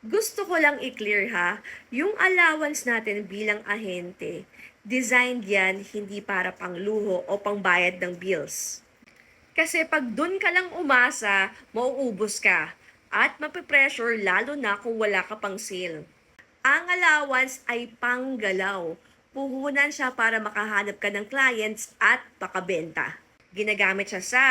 Gusto ko lang i-clear ha, yung allowance natin bilang ahente, designed yan hindi para pangluho o pangbayad ng bills. Kasi pag dun ka lang umasa, mauubos ka at mapipressure lalo na kung wala ka pang sale. Ang allowance ay panggalaw. Puhunan siya para makahanap ka ng clients at pakabenta. Ginagamit siya sa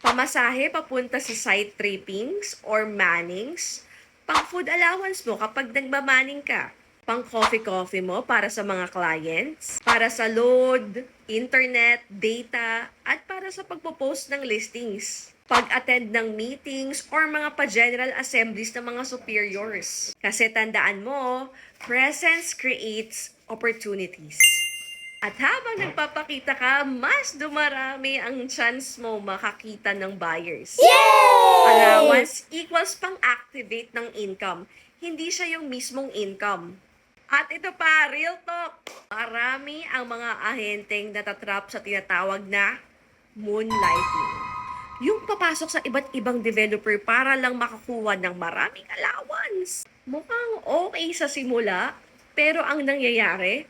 pamasahe papunta sa site trippings or mannings, pang food allowance mo kapag nagmamaning ka, pang coffee-coffee mo para sa mga clients, para sa load, internet, data, at para sa pagpo-post ng listings, pag-attend ng meetings or mga pa-general assemblies ng mga superiors. Kasi tandaan mo, presence creates opportunities. At habang nagpapakita ka, mas dumarami ang chance mo makakita ng buyers. Yay! Allowance equals pang-activate ng income. Hindi siya yung mismong income. At ito pa, real talk. Marami ang mga ahenteng natatrap sa tinatawag na moonlighting. Yung papasok sa iba't ibang developer para lang makakuha ng maraming allowance. Mukhang okay sa simula, pero ang nangyayari,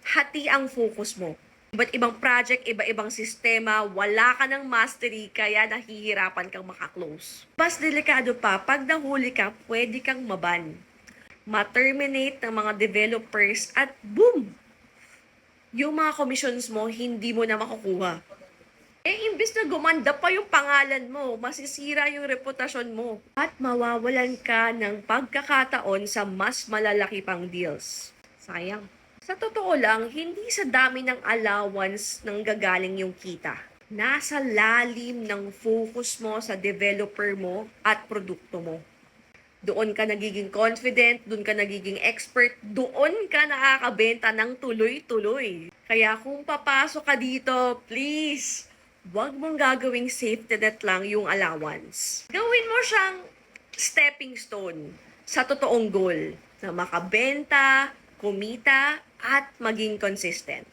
hati ang focus mo. Iba't ibang project, iba-ibang sistema, wala ka ng mastery, kaya nahihirapan kang makaklose. Mas delikado pa, pag nahuli ka, pwede kang maban. Ma-terminate ng mga developers at boom! Yung mga commissions mo, hindi mo na makukuha. Imbes na gumanda pa yung pangalan mo, masisira yung reputasyon mo. At mawawalan ka ng pagkakataon sa mas malalaki pang deals. Sayang. Sa totoo lang, hindi sa dami ng allowance nang gagaling yung kita. Nasa lalim ng focus mo sa developer mo at produkto mo. Doon ka nagiging confident, doon ka nagiging expert, doon ka nakakabenta ng tuloy-tuloy. Kaya kung papasok ka dito, please, wag mong gagawing safety net lang yung allowance. Gawin mo siyang stepping stone sa totoong goal na makabenta, kumita, at maging consistent.